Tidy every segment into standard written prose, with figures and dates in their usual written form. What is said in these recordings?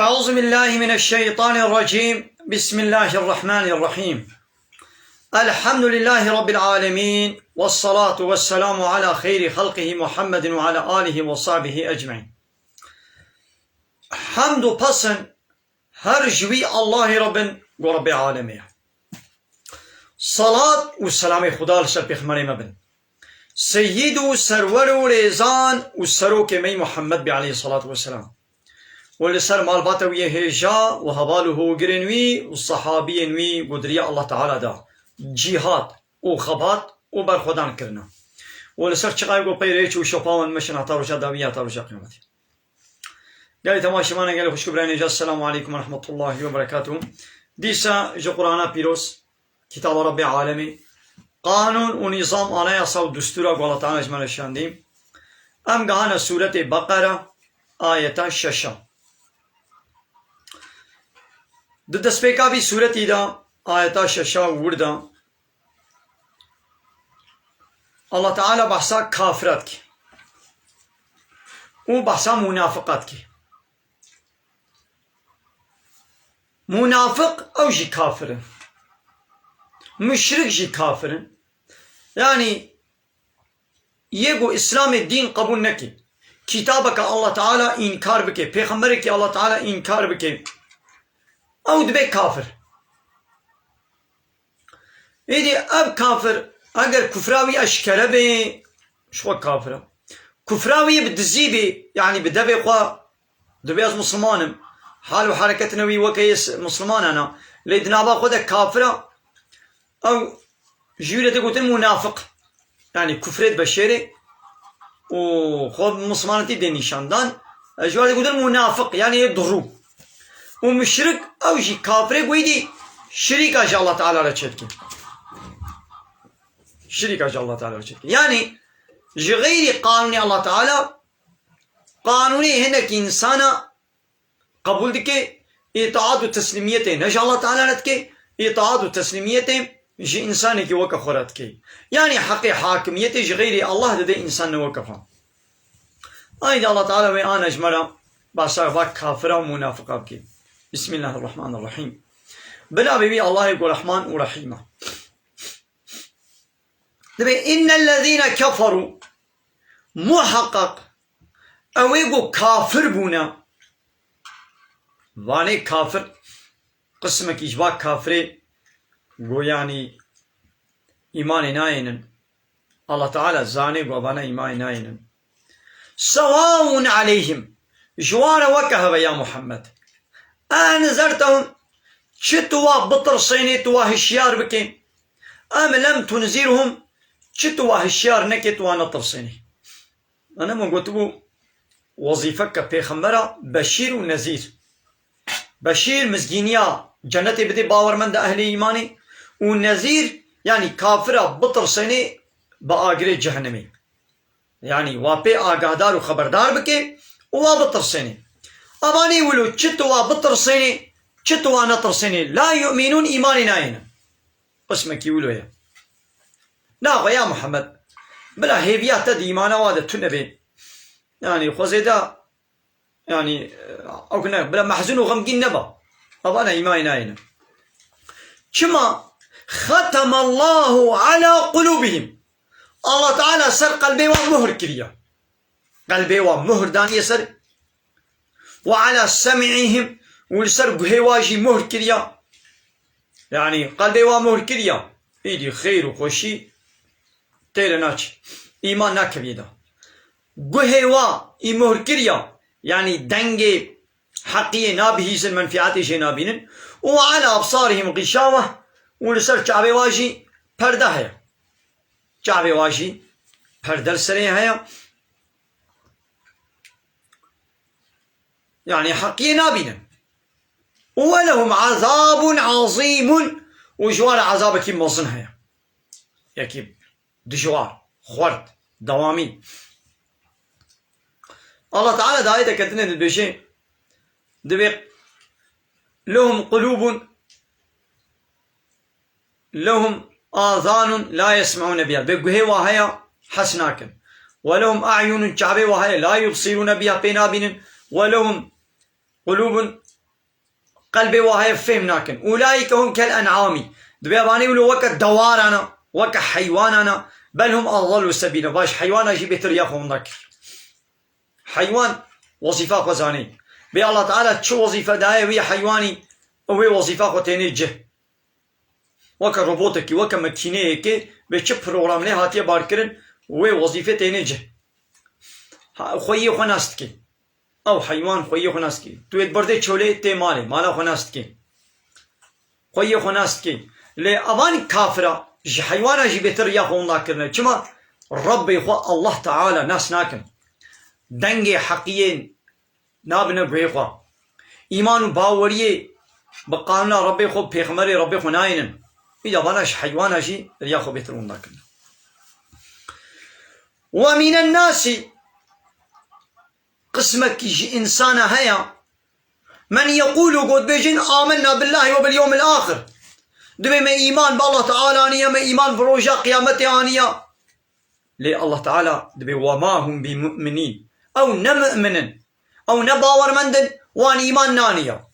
أعوذ بالله من الشيطان الرجيم. بسم الله الرحمن الرحيم. الحمد لله رب العالمين، والصلاة والسلام على خير خلقه محمد وعلى آله وصحبه أجمعين. حمد و پسن هر جوی الله رب العالمين. صلاة و سلام خدا لسر پیغمبر مبن سید و سرور و ریزان و سروک می محمد بی علیه الصلاة والسلام ولسر مالبات وی هجا و هباله گرنوی و صحابی نوی قدرية الله تعالى دا جهاد و خبات و برخودان کرنا ولسر چقای گو پیریچ و شپاون مشن حتا روشا داوی حتا روشا قیامتی. قالی تماشمانه قالی خوشکو برای نجاز. السلام علیکم ورحمة الله وبركاته. دیسا جو قرآن پیروز کتاب رب العالمین قانون و نظام آنایاسا و دستورا گو اللہ تعالی اجمال شاندیم. ام گهانا سورة بقرة آیتا 6. دست پیکا بھی سورتی دا آیتا 6 وردا اللہ تعالی بحثا کافرت کی و بحثا منافقت کی. منافق او جی کافرن، مشرک جی کافرن، یعنی یہ گو اسلام دین قبول نکی، کتاب کا اللہ تعالی انکار بکے، پیغمبر کی اللہ تعالی انکار بکے، او دبے کافر. ایدی اب کافر اگر کفراوی اشکره بی شو کافره، کفراوی بدزی بی یعنی بدبی خوا دبی از مسلمانم حال و حرکت نوی وکیس مسلمان انا لیدنابا خود کافره او جویلت گوتن منافق یعنی کفرت بشیره و خود مسلمانتی دی نشاندان جویلت گوتن منافق یعنی درو و مشرک او جی کافره گویدی شریک اجا اللہ تعالی را چید که شریک اجا اللہ تعالی را چید که یعنی جی غیر قانونی اللہ تعالی قانونی هنک انسانا قبول دی که اطاعت و تسلیمیت نجا اللہ تعالی رد که اطاعت و تسلیمیت جی انسانی کی وقف خورد که یعنی حق حاکمیت جی غیر اللہ ده انسان نوقفا. آئید اللہ تعالی و آن اجمرا باسا وقت کافرہ و منافقہ کی. بسم الله الرحمن الرحيم. بلا بيبي الله يقول رحمن ورحيمه. إن الذين كفروا محقق أو يقول كافر بونا واني كافر قسمك إجباك كافر قو يعني إيمان ناين الله تعالى زاني وبانا إيمان ناين سواء عليهم جوار وكهب يا محمد أنذرتهم شتوا بطر صيني توا هشيار بكين أم لم تنذرهم شتوا هشيار نكي توا نطر صيني. أنا ما قلت له وظيفك بيخمرة بشير ونذير. بشير مسجينيا جنتي بدي باور من ده أهل إيماني ونذير يعني كافرة بطر صيني بآجر جهنمي يعني وابي آگاهدار وخبردار بكي وبطر صيني. أباني ولو چتوا بطر صيني چتوا نطر صيني لا يؤمنون إيمان ناين قسمك يقولوا يا لا يا محمد بلا هيبيات تد إيمان وادة تنبي يعني خوزيدا يعني أو كنا بلا محزون وغمقين نبا أبانا إيمان ناين كما ختم الله على قلوبهم الله تعالى سر قلبي ومهر كريا قلبي ومهر دان يسر وعلى سمعهم ولسر قهواجي مهر كريا يعني قلبي ومهر كريا ايدي خير وخوشي تيرناش ايمان ناكبيدا قهوا اي مهر كريا يعني دنجي حقية نابهيز المنفعات جنابين وعلى أبصارهم غشاوة ولسر چاوي واجي پرده هيا چاوي واجي پرده سري هيا يعني حقية نابنا ولهم عذاب عظيم وجوار عذابك موصنها يكيب دجوار خورد دوامي. الله تعالى دايتا كتنا البشي دبيق لهم قلوب لهم آذان لا يسمعون بها بقهي وهي حسناكن ولهم أعين شعبي وهي لا يبصرون بها بينابين ولهم قلوب قلبي وهي فهم ناكن أولئك هم كالأنعام دبي أباني ولو وك دوارنا وك حيواننا بل هم أضل سبيلا باش حيوان أجي بيتر ياخون ذاك حيوان وظيفة وزاني بي الله تعالى تشو وظيفة داية ويا حيواني وهي وظيفة وتاني جه وك روبوتك وك ماكينة كي بتش بروغرام له هاتيه باركرن وهي وظيفة تاني جه خويه خناستكي او حيوان خويه خناستكي تو يتبرده چوله تي مالا خناستكي خويه خناستكي لي اوان كافرة جي حيوانا جي بيتر ياخون ناكرنا چما رب يخوا الله تعالى ناس ناكن دنگ حقيين نابنا بيخوا ايمان باوريه بقانون رب يخوا بيغمري رب يخوا ناينن إذا بناش حيوانا جي ياخو بيترون ناكن ومن الناس قسمك يجي إنسان هيا من يقول قد بيجن آمنا بالله وباليوم الآخر دبي ما إيمان بالله تعالى آنية ما إيمان بروجة قيامته آنية لي الله تعالى دبي وما هم بمؤمنين أو نمؤمن أو نباور مندن وان إيمان نانية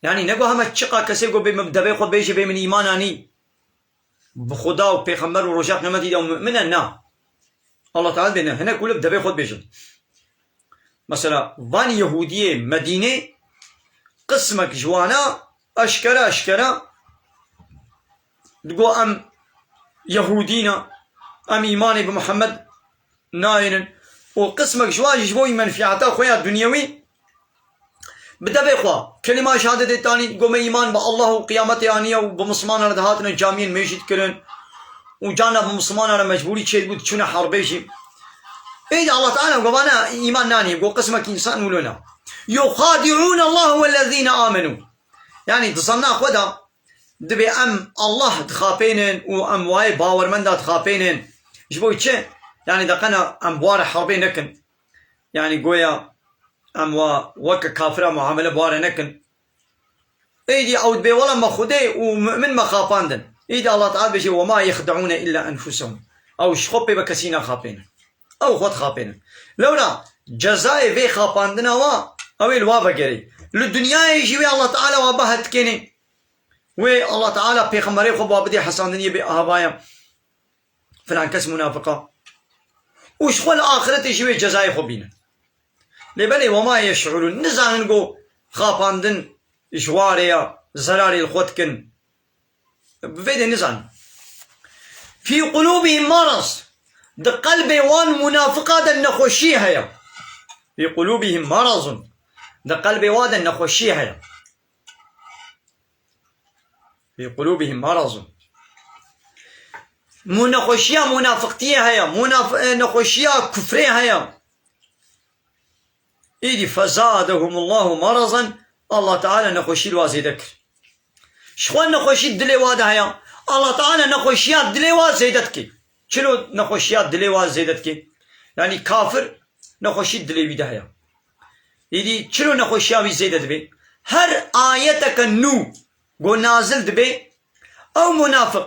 يعني نقول هم تشقى كسيقو بمبدبي خد بيجي بي من إيمان آني بخدا وبيخمر وروجة قيامته أو مؤمنا نا الله تعالى بينا هنا كله بدبي خد بيجن مثلا وان يهودية مدينة قسمك جوانا أشكرا تقول أم يهودينا أم إيماني بمحمد ناين وقسمك جواج جوي منفعته خويا الدنيوي بدبي خوا كلمة شهادة الثاني تقول إيمان بالله وقيامته آنية وبمسلمان على دهاتنا الجامعين ميشيت كلن وجانا بمسلمان على مجبوري تشيد بود شنا حربيشي إذا الله تعالى قبانا إيمان ناني يقول قسمك إنسان ولنا يخادعون الله والذين آمنوا يعني تصنع خدا دبي أم الله تخابينن وأم واي باور من دا تخابينن جبوي تشي يعني دقنا أم بوار حربين نكن يعني قويا أم وك كافرة معاملة بوار نكن إيدي أو دبي ولا ما خدي ومن ما خاباندن إذا الله تعالى بيجي وما يخدعون إلا أنفسهم أو شخبي بكسينا خابين أو خد خابين لولا جزاء في خاباندنا أو الوابا جري للدنيا يجي الله تعالى وبهت كني والله تعالى بيغمري خو بابدي حسان دنيا بأهبايا فلان كس منافقة وش خو الآخرة يجي جزاء خو بينا لبلي وما يشعرون نزان نقو خاباندن جواريا زراري الخوتكن بفيد نزان في قلوبهم مرض ده قلبي وان منافقات النخوشيها يا في قلوبهم مرض ده قلبي واد النخوشيها يا في قلوبهم مرض منخوشيا منافقتيها يا نخوشيا كفريها يا إيدي فزادهم الله مرضا الله تعالى نخوشي الوازيدك شخوان نخوشي الدلي وادها يا الله تعالى نخوشيات دليوا زيدتك شنو نخوشيات دليوا زيدتك يعني كافر نخوشي دليوي دهيا يدي شنو نخوشياوي زيدت بي هر آيتك نو قو نازل دبي او منافق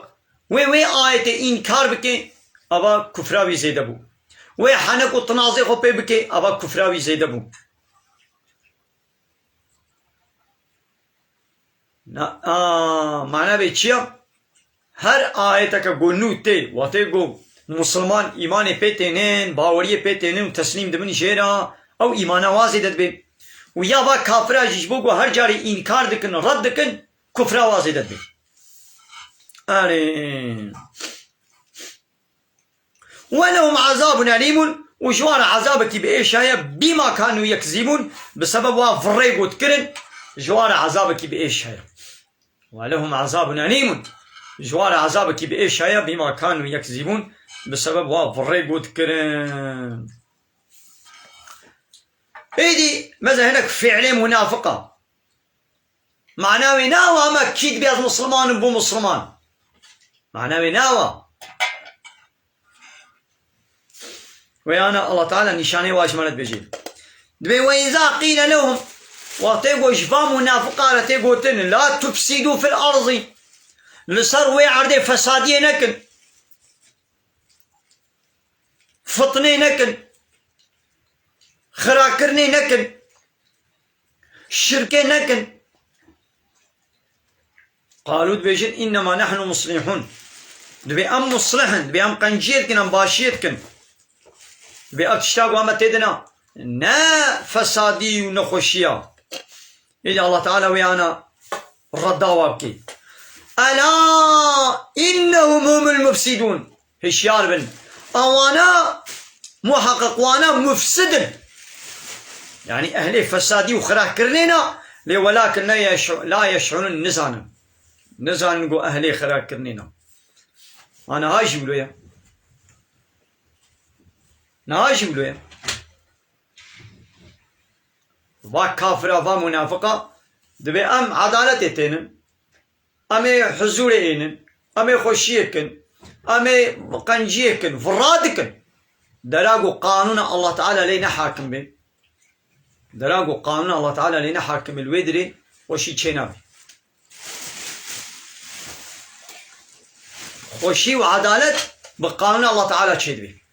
وي آية إنكار بكي أبا كفراوي زيدبو وي حنك وتنازي خو بكي أبا كفراوي زيدبو معنى بيتشيا هر آيتك قو نو تي واتي قو مسلمان إيمان بيتينين باوريه بيتينين وتسليم دبني شيرا أو إيمان وازدت بي ويا با كافرا جيجبو هر جاري إنكار دكن رد دكن كفرا وازدت بي ولهم عذاب أليم وجوار عذابك بإيش هي بما كانوا يكذبون بسبب وفريق وتكرن جوار عذابك بإيش هي ولهم عذاب أليم جوار عذابك بإيش هي بما كانوا يكذبون بسبب وفريق وتكرن إيدي ماذا هناك فعل منافقة معناه ناوى ما كيد بيض مسلمان بو مسلمان معناه ناوى ويانا الله تعالى نشاني واجمالت بيجي دبي وإذا قيل لهم وتيقوا شفا منافقة تيقوا تن لا تفسدوا في الأرض لسروي عرضي فسادية نكن فطني نكن خراكرني نكن شركة نكن. قالوا دبيجن إنما نحن مصلحون، دبي أم مصلحن، دبي أم قنجيتكن أم باشيتكن، دبي أكشتاق وما تدنا نا فسادي ونخوشيا. إذا الله تعالى ويانا رداوابكي ألا إنهم هم المفسدون. هشيار بن أوانا محقق وانا مفسد، يعني أهلي فسادي وخراه كرنينا ولكن لا يشعرون نزانا نقول أهلي خراه كرنينا. أنا هاجي بلويا نهاجي بلويا با كافرة با منافقة دبي أم عدالة تينن، أمي حزور إينن، أمي خوشيكن، أمي قنجيكن فرادكن. دراغو قانون الله تعالى لينا حاكم بي، دراغو قانون الله تعالى لينا حاكم الويدري وشي تشينابي وشي وعدالة بقانون الله تعالى تشيد بي.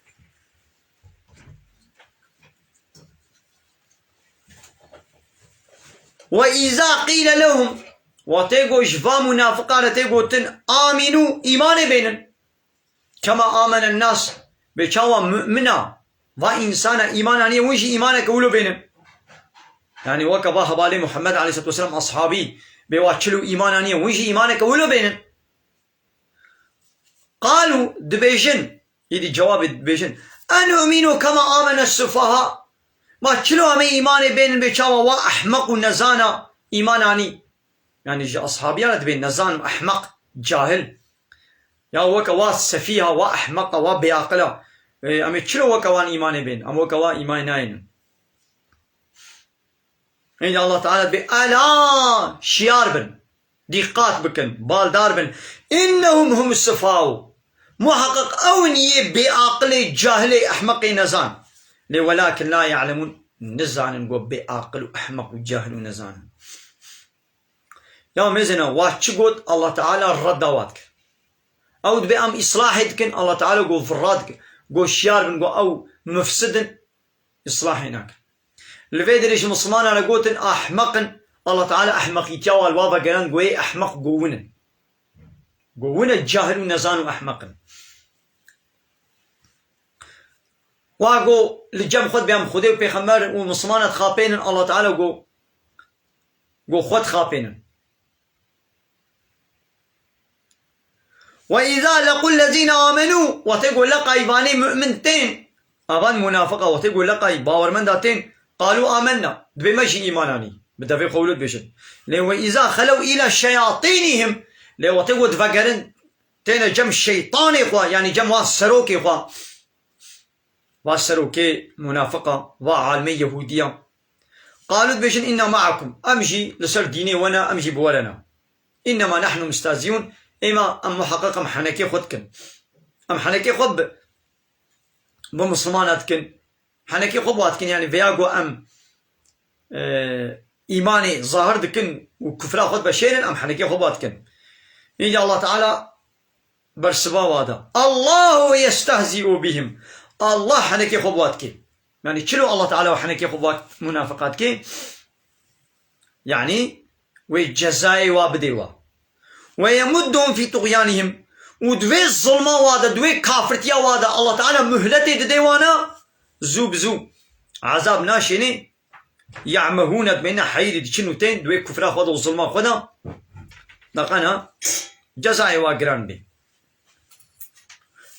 وإذا قيل لهم وتيقو جفا منافقان تيقو تن آمنوا إيمان بينن كما آمن الناس بشاوة مؤمنة وإنسان إيمانانية ويش إيمانك أولو بينن. يعني وكبا حبالي محمد عليه الصلاة والسلام أصحابي بيواتشلو إيمانانية ويش إيمانك أولو بينن. قالوا دبيجن يدي جواب دبيجن أنؤمن كما آمن السفهاء، ما تشلو همي إيمان بينن بشاوة وأحمق ونزانا إيماناني. يعني أصحابيانا دبين نزان أحمق جاهل يا وكوا سفيها وأحمق وبيعقلا أمي تشلو وكوان إيمان بين أم وكوا إيمان ناين. إن الله تعالى بألا شيار بن دقات بكن بالدار بن إنهم هم السفاو محقق أوني بعقل جاهل أحمق نزان ولكن لا يعلمون نزان نقول بعقل أحمق جاهل نزان. يا مزنا واتشقود الله تعالى الردواتك أو بأم إصلاحك الله تعالى قول فرادك قول شيار بن قول أو مفسد إصلاح هناك لفيدريش مسلمان على قوتن أحمق الله تعالى أحمق يتياوى الوابا قلان قوي أحمق قونا الجاهل ونزان أحمق واقو لجام خد بيام خدي وبيخمر ومسلمان خابين الله تعالى قو خد خابين. وإذا لقوا الذين آمنوا وتقول لقى إيماني مؤمنتين أبان منافقة وتقول لقى باورمن داتين قالوا آمنا بمشي إيماناني بدفع قولت بشن وإذا خلوا إلى شياطينهم لو تقول فقرن تين جم الشيطان إخوة يعني جم واسروك إخوة واسروك منافقة وعالمي يهودية قالوا بشن إنا معكم أمشي لسر ديني وانا أمشي بولنا إنما نحن مستهزئون. إما أم محقق أم حنكي خدكن أم حنكي خب بمسلماناتكن حنكي خبواتكن يعني فياقو أم إيماني ظاهر دكن وكفرا خد بشيرن أم حنكي خبواتكن. يجي الله تعالى برسبا وادا الله يستهزئ بهم الله حنكي خبواتكن يعني تشلو الله تعالى وحنكي خبوات منافقاتكن يعني وجزاي وابديوا ويمدهم في طغيانهم ودوي الظلمة وادا دوي كافرتيا وادا الله تعالى مهلتي ديوانا زوب زو عذاب ناشيني يعمهون بين حيري ديشنوتين دوي كفرا خدا والظلمة خدا دقنا جزاء واقران بي.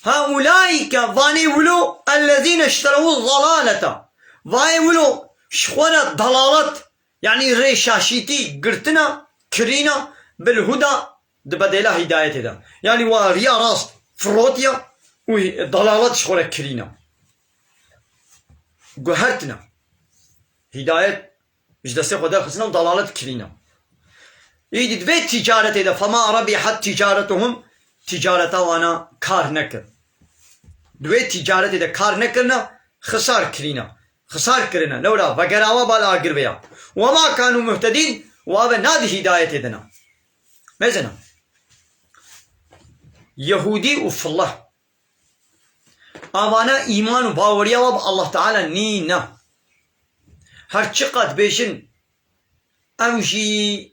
هؤلاء واني ولو الذين اشتروا الضلالة واني ولو شخونا ضلالة يعني ريشاشيتي قرتنا كرينا بالهدى دبديلا هداية دا يعني وريا راس فروتيا وضلالات شخورة كرينا قهرتنا هداية مش دستي خدا خسنا وضلالات كرينا يدي دبيت تجارة دا فما ربحت تجارتهم تجارة وانا كار نكر دبيت تجارة دا كار نكرنا خسار كرينا خسار كرنا لولا وقراوا بالا اقر بيا وما كانوا مهتدين وابا نادي هداية دنا مزنا يهودي وفي الله أمانا إيمان وباوريا وب الله تعالى نينا هر چقد بيشن او جي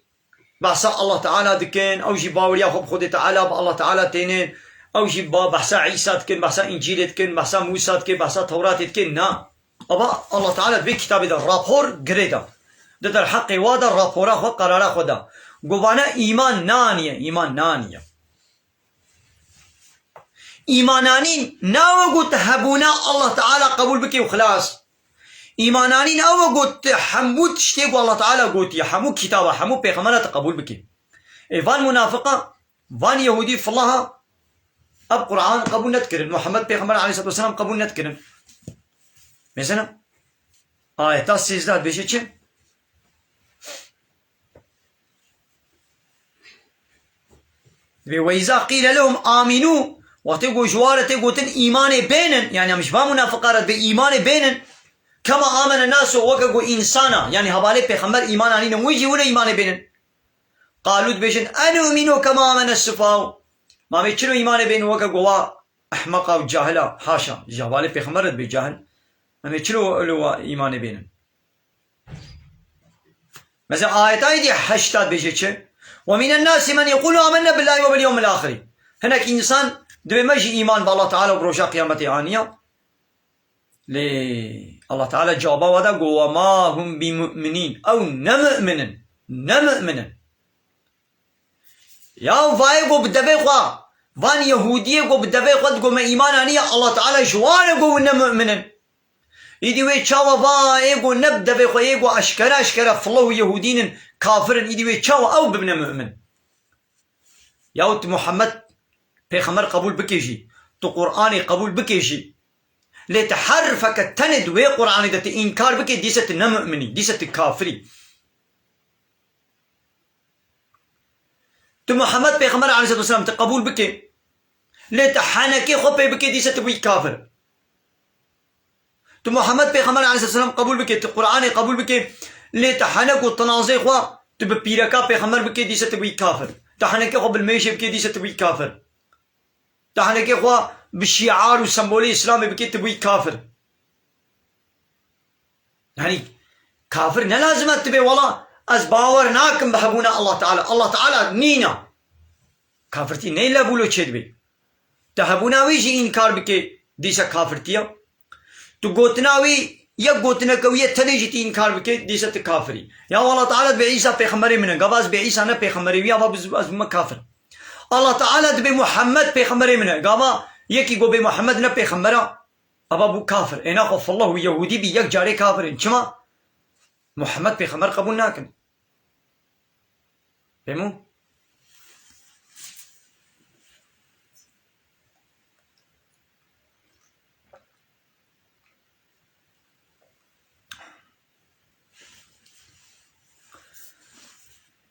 بحثا الله تعالى دكن، او جي باوريا خب خود تعالى الله تعالى تينين، او جي بحثا عيسى دكن، بحثا انجيل دكن، بحثا موسى دكن، بحثا توراة دكن. نا ابا الله تعالى بي كتاب دا رابور جريدا ده الحق وادا رابورا خو قرارا خدا گوانا ایمان نانیه، ایمان نانیه، ایمانانی ناو قلت هبونا الله تعالى قبول بكي وخلاص. ایمانانی ناو قلت حمود تشتيق الله تعالى قلت يا حمو كتابه حمو بيغمرة قبول بكي. فان منافقة فان يهودي في الله اب قرآن قبول نتكرن، محمد بيغمرة عليه الصلاة والسلام قبول نتكرن. مثلا آيات سيزداد بيشي چه؟ وإذا قيل لهم آمنوا وتقول جوارة تقولن إيمان بينن، يعني مش با منافقات بإيمان بينن كما آمن الناس وقوا إنسانا، يعني هبالي بيخمر إيمان عنين ويجي ولا إيمان بينن. قالوا بيجن أنؤمنوا كما آمن السفهاء، ما بيشنو إيمان بين وقوا أحمقا وجاهلا، حاشا هبالي بيخمر بجاهل ما بيشنو إيمان بينن. مثلا آيات دي حشتات بيجي ومن الناس من يقول آمنا بالله وباليوم الآخر. هناك إنسان دبي مجي إيمان بالله تعالى وبروجا قيامة عانية الله تعالى جوابا ودا وما هم بمؤمنين أو نمؤمنا يا فاي قو بدبي خوا فان يهودية قو بدبي خوا قو ما إيمان عانية الله تعالى جوانا قو نمؤمنا إيدي وي تشاوا فاي قو نبدبي خوا إيقو أشكرا فالله يهودين كافرا إيدي وي تشاوا أو ببنا مؤمن. ياوت محمد بيخمر قبول بكيجي تو قرآني قبول بكيجي لتحرفك تند وي قرآني دت إنكار بكي ديست نمؤمني ديست كافري. تو محمد بيخمر عليه الصلاة والسلام تقبول بكي لتحنكي خبي بكي ديست وي كافر. تو محمد بيخمر عليه الصلاة والسلام قبول بكي تو قرآني قبول بكي لتحنك والتنازي خوا تب بيركا بيخمر بكي ديست وي كافر. تحنكي خب الميشي بكي ديست وي كافر. تحنكي خوا بالشعار والسمبولي الإسلامي بكي تبوي كافر. يعني كافر نلازم تبي والله از باور ناكم بحبونا الله تعالى، الله تعالى نينا كافرتي نيلا بولو تشدبي تحبوناوي جي إنكار بكي ديسا كافرتيا تو قوتناوي يا قوتنا كوية تنيجي إنكار بكي ديسا كافري. يا والله تعالى بعيسى بيخمري منه قباز بعيسى أنا بيخمري ويا بابز ما كافر. الله تعالى دبي محمد بيخمري منه قاما يكي قو بمحمد نه بيخمرا أبا بو كافر. إنا خف الله يهودي بي يك جاري كافر انشما محمد بيخمر قبول ناكن فهمو.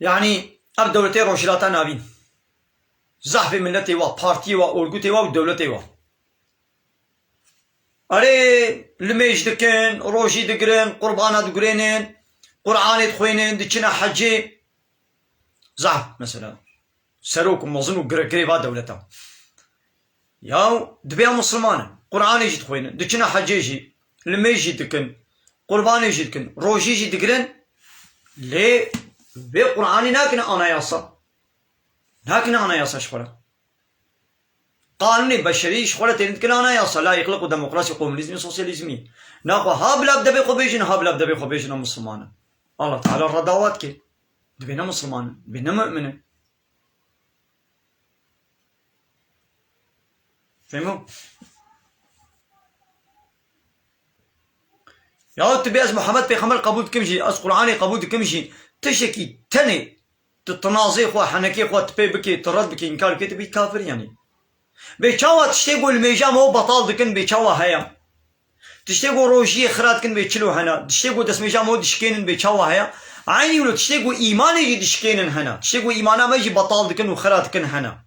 يعني اب دولتي روشلاتا نابين زحف ملتي و بارتي و اورغوتي و دولتي و اري لميش دكن روشي دقرن قربانات دقرينين قرآن تخوينين دكنا حجي زحف مثلا سروك مظنو قريبا دولتا ياو دبيا مسلمان قرآن يجي تخوينين دكنا حجي يجي لميش دكن قربان يجي دكن روشي يجي دقرن ليه بقرآن ناكنا أنا ياسا ناكنا أنا ياسا شخورة قانوني بشري شخورة تنتكنا أنا ياسا لا يخلق ديمقراطي كومونيزمي سوسياليزمي ناقو هابلا بدبي خبيجنا هابلا بدبي خبيجنا مسلمان. الله تعالى الرداوات كي دبينا مسلمان بينا مؤمنين فهموا. يا تبي از محمد بيخمر قبول كمشي از قرآني قبول كمشي تشكي تني تتنازي خوا حنكي خوا تبي بكي ترد بكي انكار بكي تبي كافر. يعني بيشاوا تشتغل الميجا مو بطال دكن بيشاوا هيا تشتغل روشي خرات كن بيشلو هنا تشتغل دسميجا مو دشكين بيشاوا هيا عيني ولو تشتغل ايماني يجي دشكين هنا تشتغل ايمانا ما يجي بطال دكن وخرات كن هنا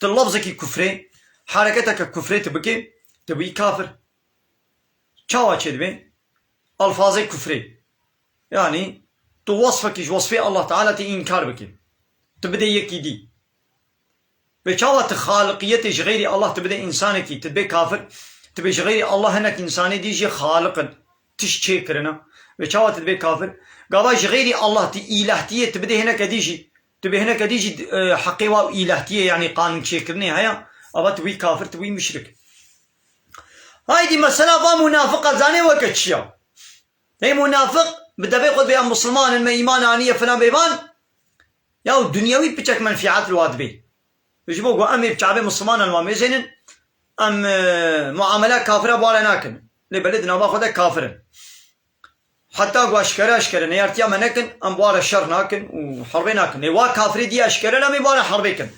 تلفظك كفري حركتك كفري تبي كافر. شاوا تشدبي الفاظك كفري يعني تو وصفك وصفي الله تعالى تإنكار بك تبدأ يكي دي بشاوة خالقيتش غير الله تبدأ إنسانك تبدأ كافر تبدأ غير الله هناك إنساني ديجي خالقا تشتكرنا بچاوت دبي كافر قواج غيري الله تي إلهتية تبدي هنا كديجي تبي هنا كديجي حقي وإلهتية يعني قانون شكرني هيا أبا تبي كافر تبي مشرك هايدي مسألة منافقة زاني وكتشيا هي منافق بدا بياخذ بها مسلمان الما إيمان آنية فلان بيبان يا الدنيوي بتشك منفعات الواد بي يجيبوا أمي بتشعبي مسلمان الماميزين أم معاملات كافرة بوالا ناكن لبلدنا باخذها كافرا حتى قوا أشكره نيارتيا منكن أم بوالا الشر ناكن وحربي ناكن نوا كافري دي أشكره لم يبوالا حربي كن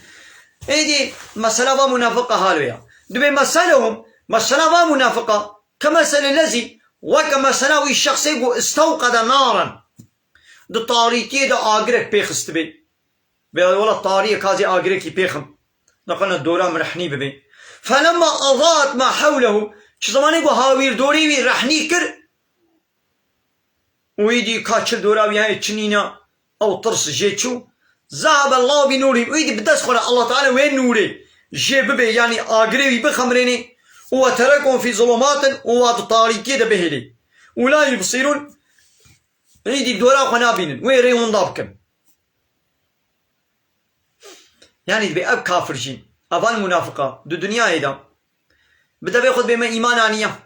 إيدي مسألة منافقة هالويا دبي مسألهم مسألة منافقة كمثل الذي وكمثل الشخص استوقد نارا ده طاريتي ده آجرك بيخست بي ولا طاريق هذه آجرك بيخم نقلنا الدورة مرحني ببي فلما أضاءت ما حوله شو زمان يقول هاوير دوري رحني كر ويدي كاتشل دورا وياي تشنينا أو طرس جيتشو ذهب الله بنورهم ويدي بدس خلا الله تعالى وين نوري جيب بي يعني آجري بخمريني وتركهم في ظلمات وطاريكي ده بهلي ولا يبصرون يدي دورا خنابين ويريون ضابكم يعني بأب كافر جين أفان منافقة دو دنيا هيدا بدا بياخد بما إيمان آنية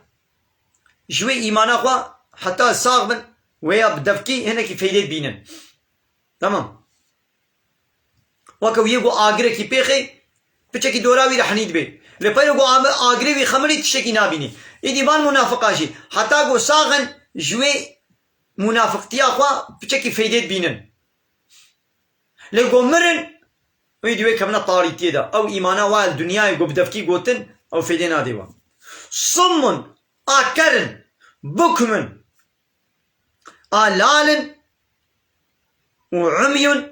جوي إيمان أخوا حتى الصاغبن ويا بدفكي هنا كي فايدة بينن تمام وكو يقو آجري كي بيخي بچكي دوراوي رحنيد بي لپايو قو آجري وي خمري تشكي نابيني إدي بان منافقة جي حتى قو صاغن جوي منافقتي أخوا بچكي فايدة بينن لقو مرن ويدي وي كمنا طاريتي دا أو إيمانا وال دنيا يقو بدفكي قوتن أو فايدة ناديوا صم آكرن بكمن آلال وعمي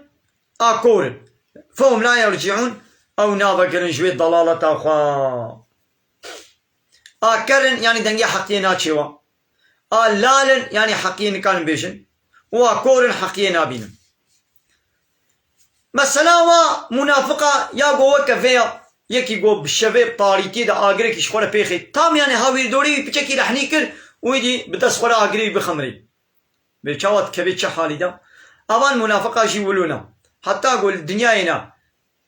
آكور فهم لا يرجعون أو نابكرن جوي ضلالة أخوا آكرن يعني دنجي حقية ناتشوا آلال يعني حقية كان بيشن وآكور حقية نابين مثلا منافقة يا قوة كفية يكي قو بالشباب طاريتي دا آقري كشخورة بيخي تام يعني هاوير دوري بيشكي رحني كر ويدي بدس خورة آقري بخمري بيشاوات كبيت شحالي دا أوان منافقة جي ولونا حتى قول الدنيا هنا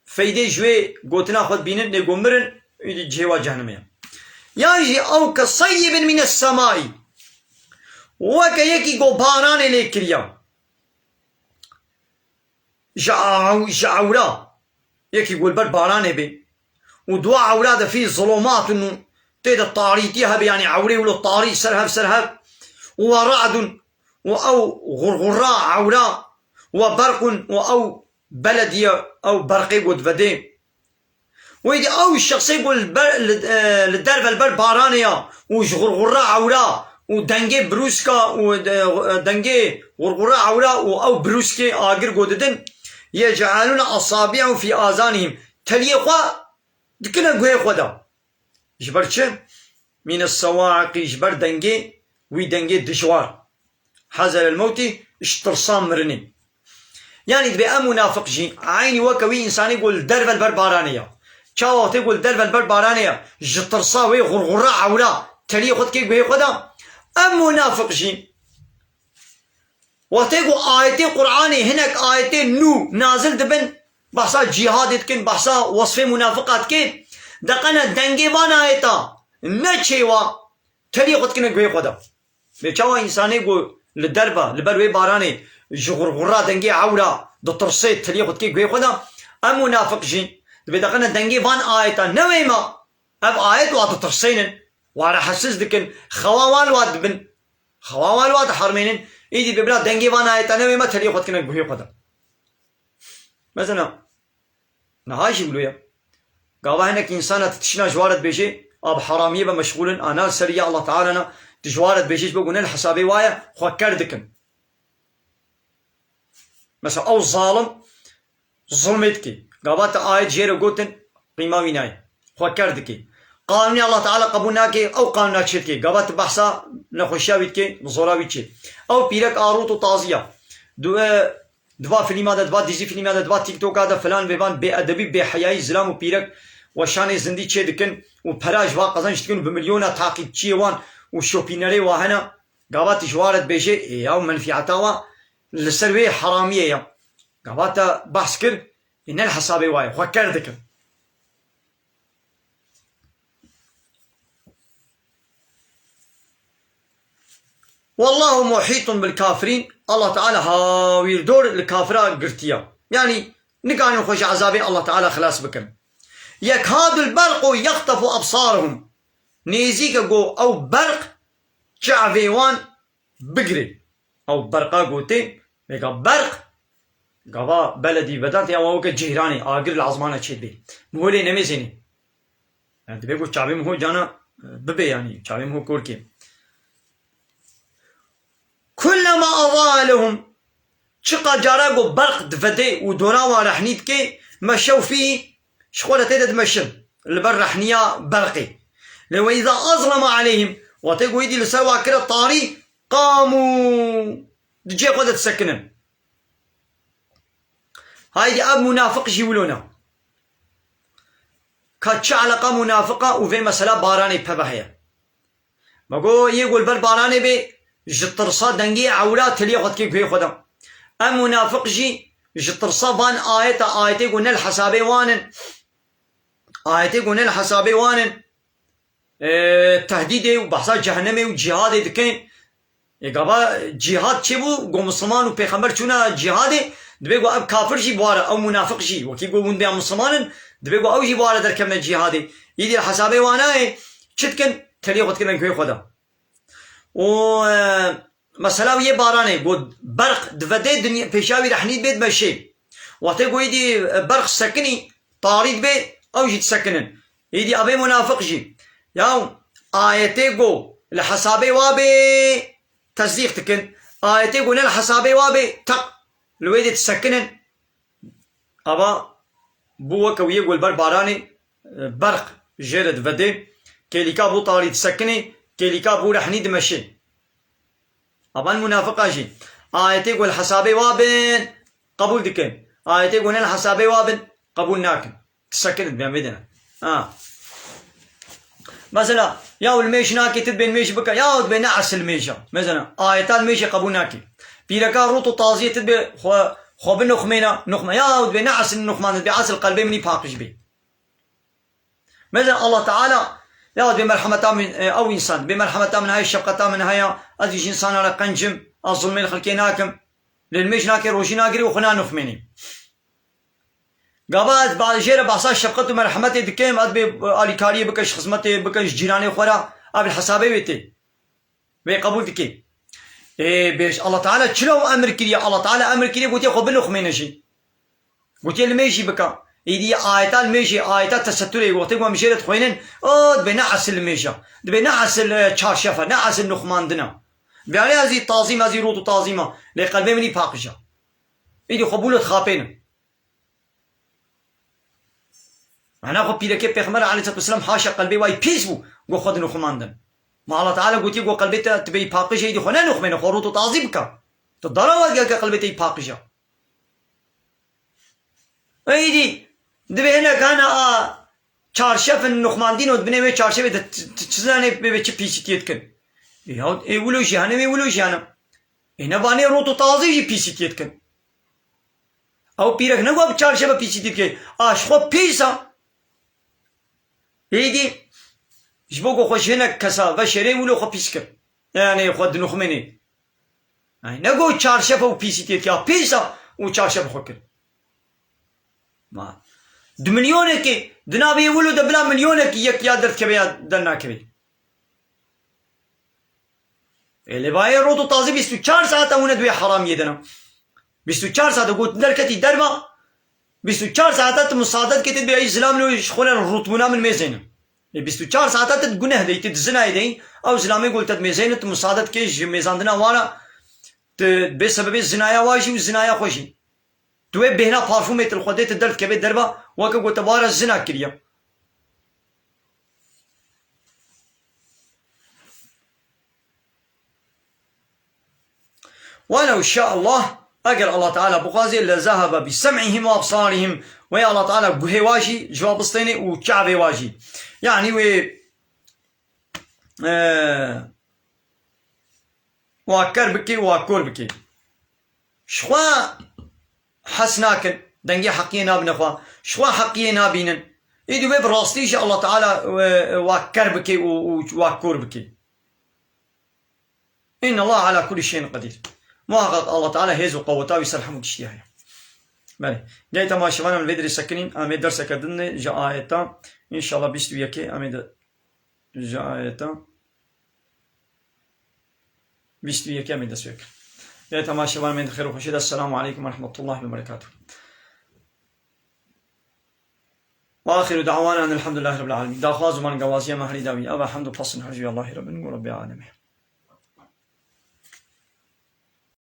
فايدة جوي قوتنا خود بينن نيقو مرن ويدي جهوا جهنمية يجي أو كصيب من السماء وكيكي قو باران ليكريا جعورا يكي يقول بر باران بي ودوا أولاد في ظلمات إنه تيدا طاريتيها يعني عوري ولا طاري سرهب ورعد أو غرغراء عوراء وبرق أو بلدي أو برقي قد فدي ويدي أو الشخص يقول للدرب البر بارانيا وغرغراء عوراء ودنجي بروسكا ودنجي غرغراء عوراء أو بروسكي آقر قددن يجعلون أصابعهم في آذانهم تليقوا دكنا قوي خدا جبرتش من الصواعق جبر دنجي ويدنجي دشوار حذر الموت اشترصان مرني يعني تبقى منافق جي عيني وكوي إنسان يقول درب البربارانية شاوة تقول درب البربارانية جترصا وي غرغراء عولا تليقوا كي قوي خدا منافق جي وتقول آيتين قرآني هناك آيتين نو نازل دبن بحثا جهاد كن بحثا وصف منافقات كن دقنا دنگي بان آيتا نچيوا تلي قد كنا قوي قدا بيچاوا إنساني قو لدربا لبروي باراني جغرغرا دنگي عورا دطرسيت تلي قد كي قوي قدا منافق جين دقنا دنگي بان آيتا نويما اب آيت واد ترسينن وعلى حسس دكن خواوال واد بن خواوال واد حرمينن ايدي ببلا دنگي بان آيتا نويما تلي قد كنا قوي قدا مثلا نهايش يقولوا قابا هناك إنسانة تتشنا جوارت بيجي أب حرامية بمشغول أنا سريع الله تعالى تجوارت بيجي بقولنا الحسابي وايا خوكر دكن مثلا أو ظالم ظلمتك قابات آية جيرو قوتن قيمة ويناي خوكر دكي قانوني الله تعالى قبولناكي أو قانونات شركي قابات بحثا نخوشاويتكي نصوراويتكي أو بيرك آروت وطازية دوا فيلم هذا دوا ديزي فيلم هذا دوا تيك توك هذا فلان بيبان بأدبي بحياي زلام وبيرك وشان زندي تشي دكن وبراج واقزان شتكن بمليونات تعقيد تشيوان وشوبينري وهنا قابات جوارت بيجي أو منفي عتاوة للسروي حرامية قابات بحث كر إن الحسابي واي وكر ذكر والله محيط بالكافرين. الله تعالى هاوير دور الكافرة قرتيا يعني نقاني خوش عذابي الله تعالى خلاص بكم. يكاد البرق يخطف أبصارهم نيزيك جو أو برق جعفيوان بقري أو برقا قوتي بيقى برق قابا بلدي بدانتي أو وقت جهراني آقر العظمانة تشيد بي مهولي نميزيني يعني بيقول شعبي مهو جانا ببي يعني شعبي مهو كوركي. كلما أضاء لهم شقا جاراقو برق دفدي ودوراوا رحنيت كي مشوا فيه شخولة تيدا تمشن البر رحنيا برقي لو إذا أظلم عليهم وتقول يدي لسوا كرة طاري قاموا تجي قد تسكنن. هايدي أب منافق جيولونا كتشعلقة منافقة وفي مسألة باراني ببهية بقول يقول بل باراني بي جترصا دنجي عولا تلي قد كيف في خدا أم منافق جي جترصا فان آية قلنا الحسابي وانن آية قلنا الحسابي وانن تهديدي وبحثات جهنمي وجهادي دكين يقابا جهاد چبو قو مسلمان وبيخمبر چونا جهادي دبيقو اب كافر جي بوارا او منافق جي وكي قو وندي مسلمان دبيقو او جي بوارا در كمنا جهادي يدي الحسابي واناي چتكن تلي قد كنا كوي خدا و مثلا ويه باراني قو برق دفدي دنيا بيشاوي رحنيد بيت مشي وقت قو يدي برق سكني طاريد بي او جي تسكنن يدي ابي منافق جي ياو آيتي قو الحسابي وابي تصديق تكن آيتي قو الحسابي وابي تق الويدي تسكنن أبا بوك ويقول باراني برق جرد فدي كيليكا بو طاري تسكني كيليكا بو رحني دمشي أبا المنافقة جي آيتي قو الحسابي وابن قبول دكن آيتي قو الحسابي وابن قبول ناكن تسكنت بيان بدنا مثلا ياو الميش ناكي تدبين ميش بكا ياو تبين نعس الميشة مثلا آيتان ميشة قبول ناكي بيركا روتو طازية تدبي خو بنخمينا نخمة ياو تبين نعس النخمان تبي عسل قلبي مني باقش بي مثلا الله تعالى ياو تبين مرحمة من أو إنسان بمرحمة من هاي الشفقة من هاي أديش إنسان على قنجم الظلمين خلقي ناكم للميش ناكي روشي ناكري وخنا نخميني قابات بعد جيرة بعصا شفقته مرحمته دكيم أدبي آليكاريه بكش خصمته بكش جيراني خورا أبي الحسابي بيتي بقبول دكي إيه بيش الله تعالى شلو أمر كريه الله تعالى أمر كريه قلت يا خبر خمينة شيء قلت يا الميشي بكا يدي آيات الميشي آيات تستوري وقت ما مشيت خوينن دبي نعس الميشا دبي نعس الشارشفة نعس النخمان دنا بيعني هذه التعظيم هذه روت تعظيمة لقلبي مني باقشة يدي قبولة خابين أنا أقول بيلك بيغمر عليه الصلاة والسلام حاشا قلبي واي بيسبو قو خد نخماندن ما الله تعالى قلت يقول قلبي تبي باقشة يدي خنا نخمين خروط تعظيمك تضروا قالك قلبي تبي باقشة أيدي دبي هنا كان چارشف النخماندين ودبني مي چارشف تزاني بيچ بيسيتيتكن يهود يقولوش يعني ما يقولوش يعني هنا باني روط تعظيم بيسيتيتكن أو بيرك نقول بچارشف بيسيتيتكن أشخو بيسا هيدي جبوكو خوش هنا كسا بشري ولو خو بيسكر يعني خود نخمني يعني نقول چارشف و بيسيتيت يا بيسا و چارشف خوكر ما دو مليون كي دنابي ولو دبلا مليون كي يك يادرت كبي دلنا كبي اللي باي روتو تازي 24 ساعه اون دوي حرام يدنا 24 ساعه قلت دركتي درما 24 ساعات مصادات كتب بأي زلام لو يشخون الرطبنا من ميزين 24 ساعات تجنه دي تدزنا يدين أو زلامي قلت ميزين مصادات كيش ميزاندنا وانا بسبب الزنايا واجي والزنايا خوشي توي بهنا بارفوميت الخديت الدرد كبير دربا وكا قلت بارا الزنا كريا ولو شاء الله أجر الله تعالى بقازي لذهب بسمعهم وأبصارهم ويا الله تعالى قهي واجي جواب الصيني وشعبي واجي يعني واكر بكي واكور بكي شخوا حسناكن دنگي حقينا بنخوا شخوا حقينا بينن إيدو براستي إن شاء الله تعالى واكر بكي واكور بكي إن الله على كل شيء قدير محقق الله تعالى هيز وقوته ويسرحمك اشتياها بله جاي تما شوانا الفيدري سكنين أمي درس كدن جاء آيتا إن شاء الله بيستو يكي أمي جاء آيتا بيستو يكي أمي درس يكي جاي تما شوانا من خير وخشيد السلام عليكم ورحمة الله وبركاته وآخر دعوانا أن الحمد لله رب العالمين دا خواز من قوازية مهري داوي أبا حمد بصن حرجي الله رب العالمين